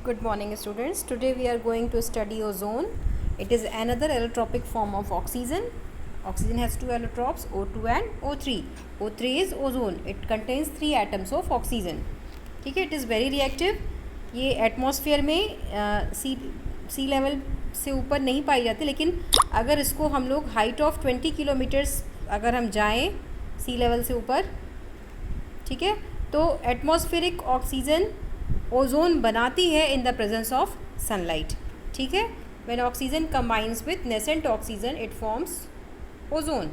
Good morning, students. Today we are going to study ozone. It is another allotropic form of oxygen. Oxygen has two allotropes, O2 and O3. O3 is ozone. It contains 3 atoms of oxygen. ठीक है, it is very reactive. ये atmosphere में सी level से ऊपर नहीं पाई जाती, लेकिन अगर इसको हम लोग हाइट ऑफ 20 किलोमीटर्स अगर हम जाएं सी लेवल से ऊपर, ठीक है, तो एटमॉस्फेरिक ऑक्सीजन ओजोन बनाती है in the presence of sunlight. ठीक है, when oxygen combines with nascent oxygen it forms ozone.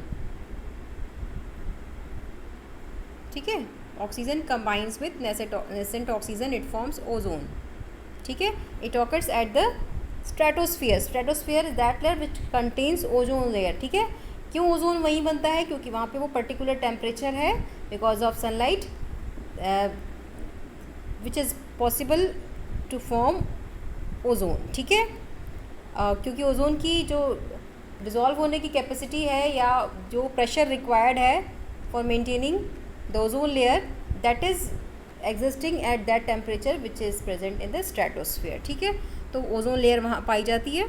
ठीक है, oxygen combines with nascent oxygen it forms ozone. ठीक है, it occurs at the stratosphere. Stratosphere is that layer which contains ozone layer. ठीक है, क्यों ozone वहीं बनता है? क्योंकि वहाँ पे वो पर्टिकुलर टेम्परेचर है because of sunlight which is possible to form ozone. ठीक है, क्योंकि ओजोन की जो डिज़ोल्व होने की कैपेसिटी है या जो प्रेशर रिक्वायर्ड है for maintaining the ozone layer that is existing at that temperature which is present in the stratosphere. ठीक है, तो ओजोन लेयर वहाँ पाई जाती है.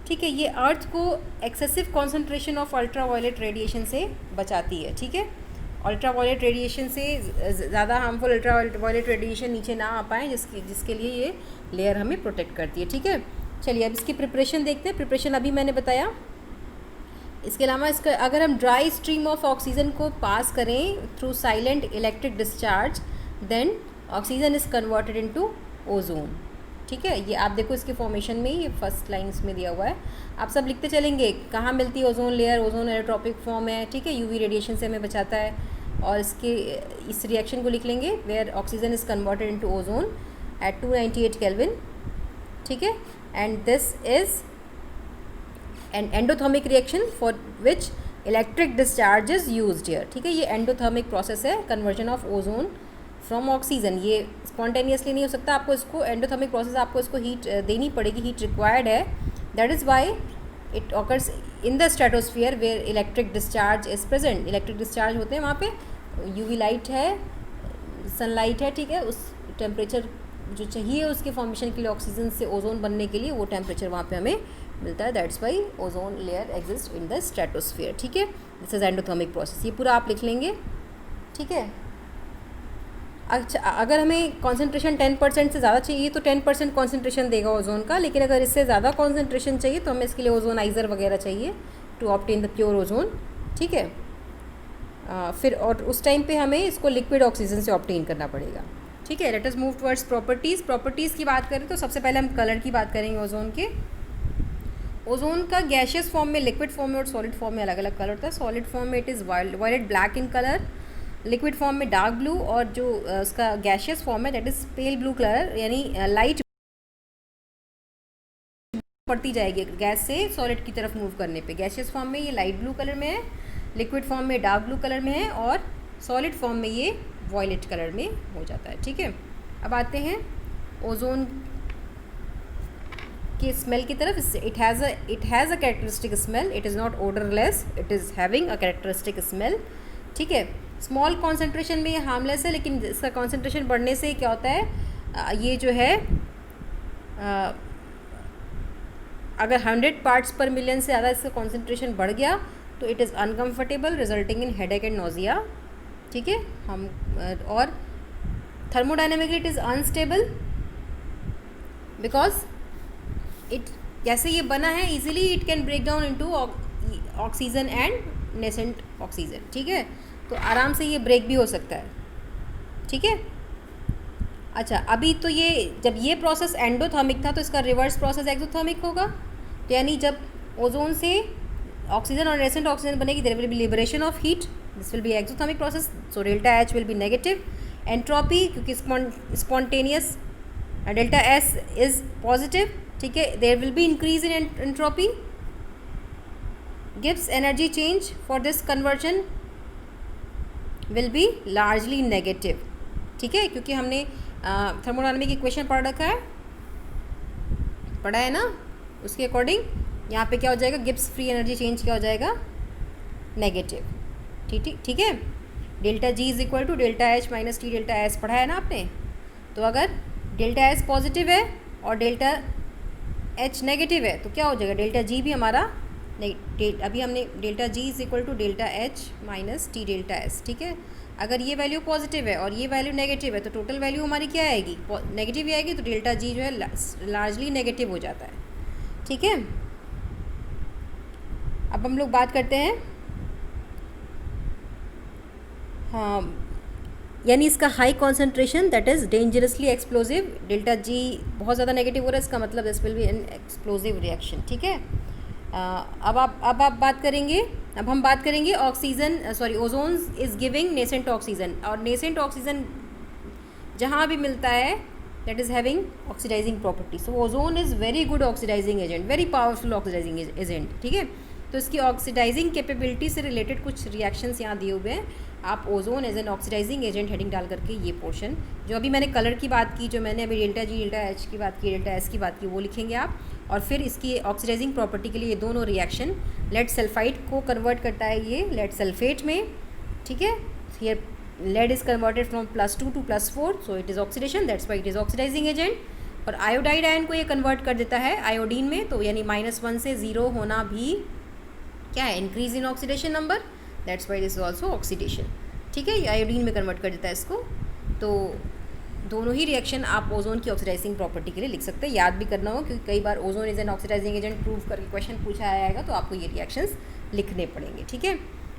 ठीक है, ये अर्थ को excessive concentration of ultra violet radiation से बचाती है. ठीक है, अल्ट्रा वायलेट रेडिएशन से ज़्यादा हार्मफुल अल्ट्रा वायलेट रेडिएशन नीचे ना आ पाए, जिसके लिए ये लेयर हमें प्रोटेक्ट करती है. ठीक है, चलिए अब इसकी प्रिपरेशन देखते हैं. प्रिपरेशन अभी मैंने बताया. इसके अलावा इसका अगर हम ड्राई स्ट्रीम ऑफ ऑक्सीजन को पास करें through silent electric discharge then oxygen is converted into ozone. ठीक है, ये आप देखो इसके फॉर्मेशन में, ये फर्स्ट लाइन इसमें दिया हुआ है. आप सब लिखते चलेंगे कहाँ मिलती है ozone layer. Ozone allotropic form है. ठीक है, यूवी रेडिएशन से हमें बचाता है. और इस रिएक्शन को लिख लेंगे where oxygen is converted into ozone at 298 kelvin. ठीक है, and this is an endothermic reaction for which electric discharge is used here. ठीक है, ये एंडोथर्मिक प्रोसेस है, conversion of ozone from oxygen. ये स्पॉन्टेनियसली नहीं हो सकता, आपको इसको एंडोथर्मिक प्रोसेस, आपको इसको हीट देनी पड़ेगी, हीट रिक्वायर्ड है. That is why it occurs in the stratosphere where electric discharge is present. Electric discharge होते हैं वहाँ पे, यूवी लाइट है, सनलाइट है. ठीक है, उस टेम्परेचर जो चाहिए उसके फॉर्मेशन के लिए ऑक्सीजन से ओजोन बनने के लिए वो टेम्परेचर वहाँ पे हमें मिलता है. That's why ozone layer exist in the stratosphere. ठीक है, दिस इज एंडोथर्मिक प्रोसेस. ये पूरा आप लिख लेंगे. ठीक है, अच्छा, अगर हमें कॉन्सेंट्रेशन 10% से ज़्यादा चाहिए तो 10% कॉन्सेंट्रेशन देगा ओजोन का, लेकिन अगर इससे ज़्यादा कॉन्सेंट्रेशन चाहिए तो हमें इसके लिए ओजोनाइज़र वगैरह चाहिए to obtain the pure ozone. ठीक है, फिर और उस टाइम पे हमें इसको लिक्विड ऑक्सीजन से ऑब्टेन करना पड़ेगा. ठीक है, let us move towards properties. Properties की बात करें तो सबसे पहले हम कलर की बात करेंगे ओजोन के. ओजोन का गैशियस फॉर्म में, लिक्विड फॉर्म में और सॉलिड फॉर्म में अलग अलग कलर होता है. सॉलिड फॉर्म में it is violet black in colour, liquid form में डार्क ब्लू, और जो उसका गैशियस फॉर्म है that is pale blue colour, यानी लाइट पड़ती जाएगी गैस से सॉलिड की तरफ मूव करने पे. गैशियस फॉर्म में ये लाइट ब्लू कलर में है, लिक्विड फॉर्म में डार्क ब्लू कलर में है, और सॉलिड फॉर्म में ये वॉयलेट कलर में हो जाता है. ठीक है, अब आते हैं ओजोन के स्मेल की तरफ. It has a characteristic smell. It is not odourless, it is having a characteristic smell. ठीक है, स्मॉल कॉन्सेंट्रेशन में ये हार्मलेस है, लेकिन इसका कॉन्सेंट्रेशन बढ़ने से क्या होता है, ये जो है अगर 100 पार्ट्स पर मिलियन से ज़्यादा इसका कॉन्सेंट्रेशन बढ़ गया तो it is uncomfortable resulting in headache and nausea. ठीक है, हम और thermodynamically it is unstable because it जैसे ये बना है easily it can break down into oxygen and nascent oxygen. ठीक है, तो आराम से ये ब्रेक भी हो सकता है. ठीक है, अच्छा, अभी तो ये जब ये प्रोसेस एंडोथर्मिक था तो इसका रिवर्स प्रोसेस एक्सोथर्मिक होगा. तो यानी जब ओजोन से ऑक्सीजन और नेसेंट ऑक्सीजन बनेगी there will be liberation of heat. This will be exothermic process. So delta H will be negative. Entropy क्योंकि spontaneous, delta S is positive. ठीक है, there will be increase in entropy. गिव्स energy change for this conversion will be largely negative. ठीक है, क्योंकि हमने thermodynamic equation पढ़ा है ना, उसके अकॉर्डिंग यहाँ पे क्या हो जाएगा, गिब्स फ्री एनर्जी चेंज क्या हो जाएगा, नेगेटिव. ठीक है, delta G is equal to delta H minus T delta S पढ़ा है ना आपने. तो अगर डेल्टा एस पॉजिटिव है और डेल्टा एच नेगेटिव है, तो क्या हो जाएगा, डेल्टा जी भी हमारा अभी हमने delta G is equal to delta H minus T delta S, ठीक है। अगर ये वैल्यू पॉजिटिव है और ये वैल्यू नेगेटिव है तो टोटल वैल्यू हमारी क्या आएगी, नेगेटिव ही आएगी, तो डेल्टा जी जो है लार्जली नेगेटिव हो जाता है, ठीक है। अब हम लोग बात करते हैं, हाँ, यानी इसका high concentration that is dangerously explosive, delta G बहुत ज़्यादा नेगेटिव हो रहा है, इसका मतलब this will B N explosive reaction, ठीक है। अब आप बात करेंगे, अब हम बात करेंगे oxygen, sorry, ozone is giving nascent oxygen, और नेसेंट ऑक्सीजन जहाँ भी मिलता है that is having oxidizing property, so ozone is very good oxidizing agent, very powerful oxidizing agent, ठीक है। तो इसकी ऑक्सीडाइजिंग कैपेबिलिटी से रिलेटेड कुछ रिएक्शंस यहाँ दिए हुए हैं, आप ozone as an oxidizing agent heading डाल करके ये पोर्शन, जो अभी मैंने कलर की बात की, जो मैंने अभी डेल्टा जी डेल्टा एच की बात की, डेल्टा एस की बात की, वो लिखेंगे आप, और फिर इसकी ऑक्सीडाइजिंग प्रॉपर्टी के लिए ये दोनों रिएक्शन लेड सल्फाइड को कन्वर्ट करता है ये लेड सल्फेट में, ठीक है। Here lead is converted from +2 to +4, so it is oxidation, that's why it is oxidizing agent. और आयोडाइड आयन को ये कन्वर्ट कर देता है आयोडीन में, तो यानी -1 से 0 होना भी क्या है, increase in oxidation number, that's why this is also oxidation, ठीक है। ये आयोडीन में कन्वर्ट कर देता है इसको, तो दोनों ही रिएक्शन आप ओजोन की ऑक्सीडाइजिंग प्रॉपर्टी के लिए लिख सकते हैं, याद भी करना हो, क्योंकि कई बार ozone is an oxidizing agent prove करके क्वेश्चन पूछा आएगा, तो आपको ये रिएक्शंस लिखने पड़ेंगे, ठीक है।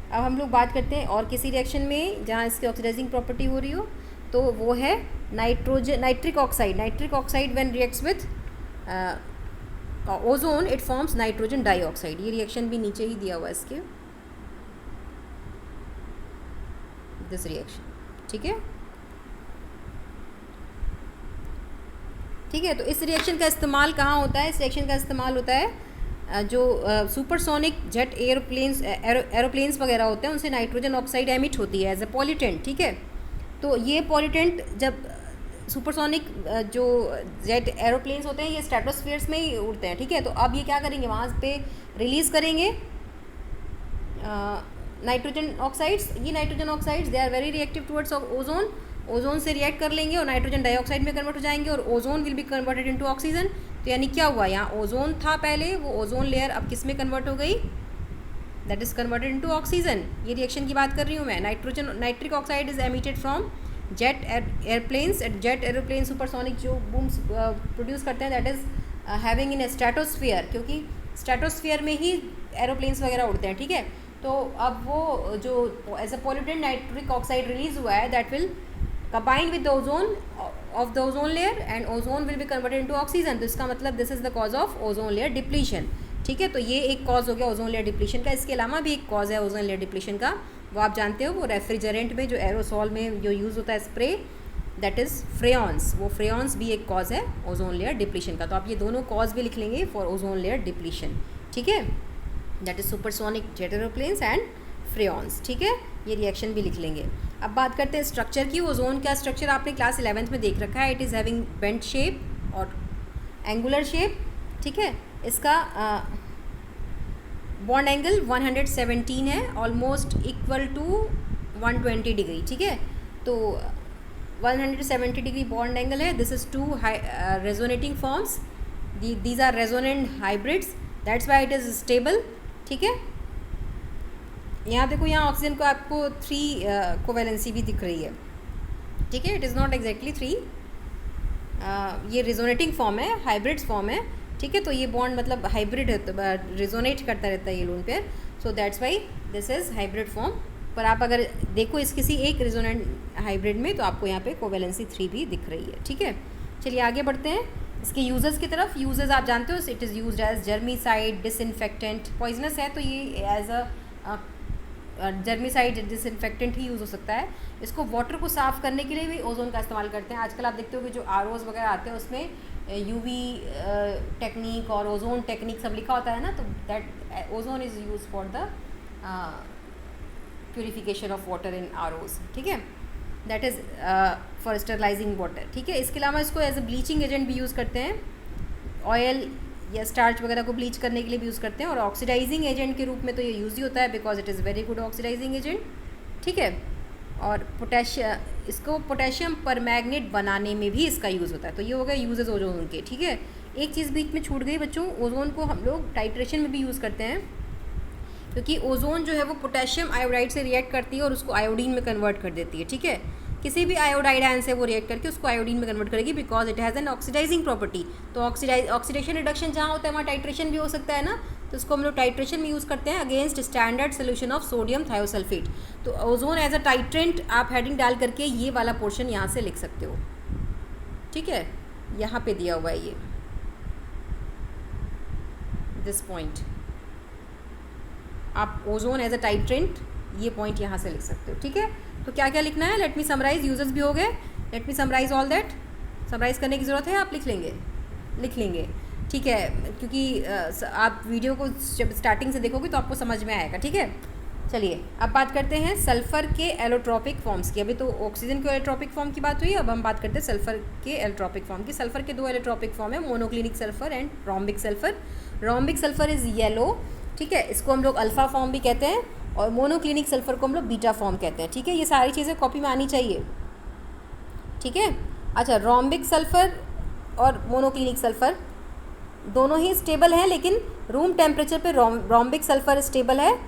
अब हम लोग बात करते हैं और किसी रिएक्शन में जहाँ इसकी ऑक्सीडाइजिंग प्रॉपर्टी हो रही हो, तो वो है nitric oxide. Nitric oxide when reacts with ozone it forms nitrogen dioxide, ये रिएक्शन भी नीचे ही दिया हुआ है इसके, दिस रिएक्शन, ठीक है, ठीक है। तो इस रिएक्शन का इस्तेमाल कहाँ होता है, इस रिएक्शन का इस्तेमाल होता है जो सुपरसोनिक जेट एरोप्लेन्स वगैरह होते हैं, उनसे नाइट्रोजन ऑक्साइड एमिट होती है एज ए पॉल्यूटेंट, ठीक है। तो ये पॉल्यूटेंट जब सुपरसोनिक जो जेट एरोप्लेन्स होते हैं ये स्ट्रेटोस्फीयर्स में ही उड़ते हैं, ठीक है। तो अब ये क्या करेंगे, वहाँ पे रिलीज़ करेंगे नाइट्रोजन ऑक्साइड्स, ये nitrogen oxides they are very reactive towards ozone, ozone से रिएक्ट कर लेंगे और नाइट्रोजन डाइऑक्साइड में कन्वर्ट हो जाएंगे, और ozone will be converted into oxygen. तो यानी क्या हुआ, यहाँ ओजोन था पहले, वो ओजोन लेयर अब किस में कन्वर्ट हो गई, that is converted into oxygen. ये रिएक्शन की बात कर रही हूँ मैं। Nitric oxide is emitted from jet airplanes, jet aeroplane supersonic जो बूम्स प्रोड्यूस करते हैं, that is having in stratosphere, क्योंकि स्ट्रेटोस्फीयर में ही एरोप्लेन्स वगैरह उड़ते हैं, ठीक है। तो अब वो जो as a pollutant nitric oxide release हुआ है, that will combined with the ozone of the ozone layer and ozone will be converted into oxygen। तो इसका मतलब this is the cause of ozone layer depletion, ठीक है। तो ये एक कॉज हो गया ओजोन लेयर डिप्लीशन का। इसके अलावा भी एक कॉज है ओजोन लेयर डिप्लीशन का, वो आप जानते हो, वो रेफ्रिजरेंट में जो एरोसॉल में जो यूज़ होता है स्प्रे, दैट इज़ फ्रेयॉन्स, वो फ्रेयॉन्स भी एक कॉज है ओजोन लेयर डिप्लीशन का। तो आप ये दोनों कॉज भी लिख लेंगे फॉर ओजोन लेयर डिप्लीशन, ठीक है, that is supersonic jet aeroplanes and freons, ठीक है। ये रिएक्शन भी लिख लेंगे। अब बात करते हैं स्ट्रक्चर की। ओजोन का स्ट्रक्चर आपने क्लास 11th में देख रखा है, it is having bent shape और एंगुलर शेप, ठीक है। इसका बॉन्ड एंगल 117 है, ऑलमोस्ट इक्वल टू 120 डिग्री, ठीक है। तो 170 डिग्री बॉन्ड एंगल है। This is two resonating forms, these are resonant hybrids, that's why it is stable, ठीक है। यहाँ देखो, यहाँ ऑक्सीजन को आपको 3 कोवेलेंसी भी दिख रही है, ठीक है, इट इज़ नॉट एग्जैक्टली 3, ये रिजोनेटिंग फॉर्म है, हाइब्रिड्स फॉर्म है, ठीक है। तो ये बॉन्ड मतलब हाइब्रिड है, तो रिजोनेट करता रहता है ये lone pair, so that's why this is hybrid form. पर आप अगर देखो इस किसी एक रिजोनेंट हाइब्रिड में, तो आपको यहाँ पे कोवेलेंसी 3 भी दिख रही है, ठीक है। चलिए आगे बढ़ते हैं इसके यूजेस की तरफ। यूजेस आप जानते हो, it is used as germicide, disinfectant, poisonous है तो ये एज अ जर्मीसाइड डिसइंफेक्टेंट ही यूज़ हो सकता है। इसको वाटर को साफ़ करने के लिए भी ओजोन का इस्तेमाल करते हैं। आजकल आप देखते हो कि जो आरओज़ वगैरह आते हैं उसमें यूवी टेक्निक और ओजोन टेक्निक सब लिखा होता है ना, तो that ozone is use for the purification of water in ROs, ठीक है, that is for sterilizing water, ठीक है। इसके अलावा इसको एज अ ब्लीचिंग एजेंट भी यूज़ करते हैं, ऑयल या स्टार्च वगैरह को ब्लीच करने के लिए भी यूज़ करते हैं, और ऑक्सीडाइजिंग एजेंट के रूप में तो ये यूज़ ही होता है because it is very good oxidizing agent, ठीक है। और इसको पोटेशियम परमैंगनेट बनाने में भी इसका यूज़ होता है। तो ये हो गया यूजेस ओजोन के, ठीक है। एक चीज़ बीच में छूट गई बच्चों, ओजोन को हम लोग टाइट्रेशन में भी यूज़ करते हैं, क्योंकि ओजोन जो है वो पोटेशियम आयोडाइड से रिएक्ट करती है और उसको आयोडीन में कन्वर्ट कर देती है, ठीक है। किसी भी आयोडाइड आयन से वो रिएक्ट करके उसको आयोडीन में कन्वर्ट करेगी, because it has an oxidizing property. तो ऑक्सीडेशन रिडक्शन जहाँ होता है वहाँ टाइट्रेशन भी हो सकता है ना, तो इसको हम लोग टाइट्रेशन में यूज़ करते हैं against standard solution of sodium thiosulphate. तो ओजोन एज अ टाइट्रेंट आप हेडिंग डाल करके ये वाला पोर्शन यहाँ से लिख सकते हो, ठीक है। यहाँ पे दिया हुआ है ये दिस पॉइंट, आप ओजोन एज अ टाइट्रेंट ये पॉइंट यहाँ से लिख सकते हो, ठीक है। तो क्या क्या लिखना है, लेट मी समराइज, यूजर्स भी हो गए, let me summarize all that. Summarize करने की ज़रूरत है, आप लिख लेंगे, ठीक है, क्योंकि आप वीडियो को जब स्टार्टिंग से देखोगे तो आपको समझ में आएगा, ठीक है। चलिए अब बात करते हैं सल्फ़र के एलोट्रॉपिक फॉर्म्स की। अभी तो ऑक्सीजन के एलोट्रॉपिक फॉर्म की बात हुई, अब हम बात करते हैं सल्फ़र के एलोट्रॉपिक फॉर्म की। सल्फ़र के 2 एलोट्रॉपिक फॉर्म है, monoclinic sulphur and rhombic sulphur. Rhombic sulphur is yellow, ठीक है, इसको हम लोग अल्फ़ा फॉर्म भी कहते हैं, और मोनोक्लिनिक सल्फ़र को हम लोग बीटा फॉर्म कहते हैं, ठीक है। ये सारी चीज़ें कॉपी में आनी चाहिए, ठीक है। अच्छा, रोम्बिक सल्फ़र और मोनोक्लिनिक सल्फ़र दोनों ही स्टेबल हैं, लेकिन रूम टेम्परेचर पे रोम्बिक सल्फ़र स्टेबल है,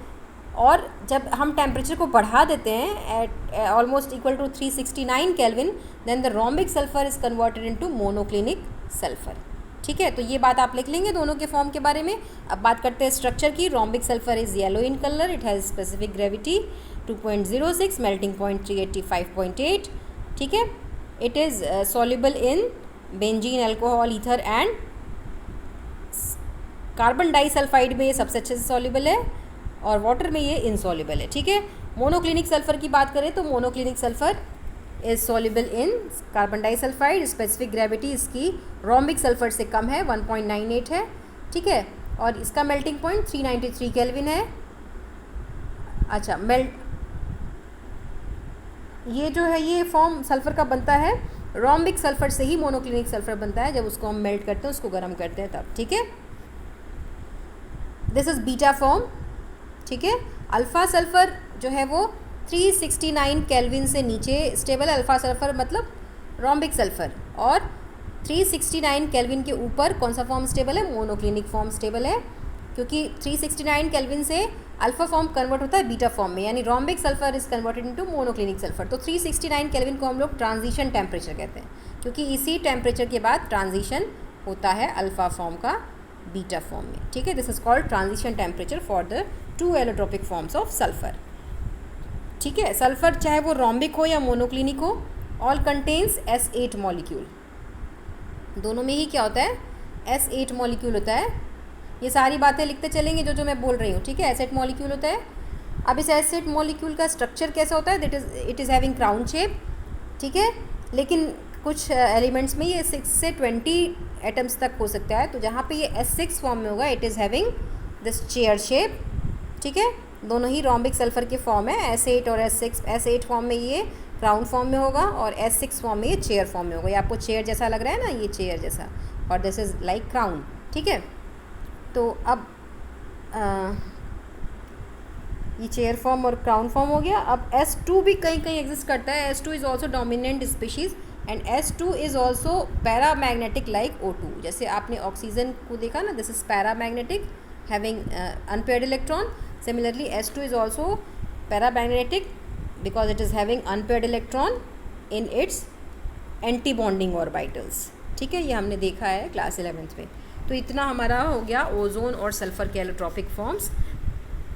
और जब हम टेम्परेचर को बढ़ा देते हैं at almost equal to 369 kelvin, then the rhombic sulphur is converted into monoclinic sulphur, ठीक है। तो ये बात आप लिख लेंगे दोनों के फॉर्म के बारे में। अब बात करते हैं स्ट्रक्चर की। Rhombic sulphur is yellow in colour, it has specific gravity 2.06, melting point 385.8, ठीक है। It is soluble in benzene, alcohol, ether and carbon disulphide में ये सबसे अच्छे से सॉल्युबल है, और वाटर में ये इनसॉल्युबल है, ठीक है। मोनोक्लिनिक सल्फ़र की बात करें तो monoclinic sulphur is soluble in carbon disulphide, specific gravity इसकी रोम्बिक सल्फ़र से कम है, 1.98 है, ठीक है, और इसका मेल्टिंग पॉइंट 393 केल्विन है। अच्छा, ये जो है ये फॉर्म सल्फ़र का बनता है रोम्बिक सल्फ़र से ही मोनोक्लिनिक सल्फ़र बनता है, जब उसको हम मेल्ट करते हैं, उसको गर्म करते हैं तब, ठीक है। दिस इज़ बीटा फॉर्म, ठीक है। अल्फ़ा सल्फ़र जो है वो 369 केल्विन से नीचे स्टेबल है, अल्फ़ा सल्फ़र मतलब रोम्बिक सल्फ़र, और 369 केल्विन के ऊपर कौन सा फॉर्म स्टेबल है, मोनोक्लिनिक फॉर्म स्टेबल है, क्योंकि 369 केल्विन से अल्फ़ा फॉर्म कन्वर्ट होता है बीटा फॉर्म में, यानी rhombic sulphur is converted into monoclinic sulphur. तो 369 केल्विन को हम लोग ट्रांजिशन टेम्परेचर कहते हैं, क्योंकि इसी टेम्परेचर के बाद ट्रांजिशन होता है अल्फ़ा फॉर्म का बीटा फॉर्म में, ठीक है। This is called transition temperature for the 2 allotropic forms of sulphur, ठीक है। सल्फ़र चाहे वो रोम्बिक हो या मोनोक्लिनिक हो, ऑल कंटेन्स S8 मॉलिक्यूल। दोनों में ही क्या होता है, S8 मॉलिक्यूल होता है। ये सारी बातें लिखते चलेंगे जो मैं बोल रही हूँ, ठीक है। S8 मॉलिक्यूल होता है। अब इस S8 मॉलिक्यूल का स्ट्रक्चर कैसा होता है, it is having crown shape, ठीक है, लेकिन कुछ एलिमेंट्स में ये 6 से 20 एटम्स तक हो सकता है। तो जहाँ पे ये S6 फॉर्म में होगा, it is having this chair shape, ठीक है। दोनों ही रोम्बिक सल्फ़र के फॉर्म है, S8 और S6। S8 फॉर्म में ये क्राउन फॉर्म में होगा, और S6 फॉर्म में ये चेयर फॉर्म में होगा। ये आपको चेयर जैसा लग रहा है ना, ये चेयर जैसा, और दिस इज़ लाइक क्राउन, ठीक है। तो अब ये चेयर फॉर्म और क्राउन फॉर्म हो गया। अब S2 भी कहीं कहीं एग्जिस्ट करता है। S2 is also dominant species, and S2 is also paramagnetic like O2। जैसे आपने ऑक्सीजन को देखा ना, this is paramagnetic having unpaired electron. Similarly, S2 is also paramagnetic because it is having unpaired electron in its anti-bonding orbitals, ठीक है। ये हमने देखा है क्लास 11th में। तो इतना हमारा हो गया ओजोन और सल्फ़र के allotropic forms.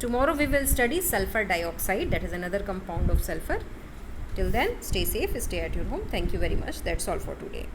Tomorrow we will study sulfur dioxide, that is another compound of sulfur. Till then, stay safe, stay at your home. Thank you very much. That's all for today.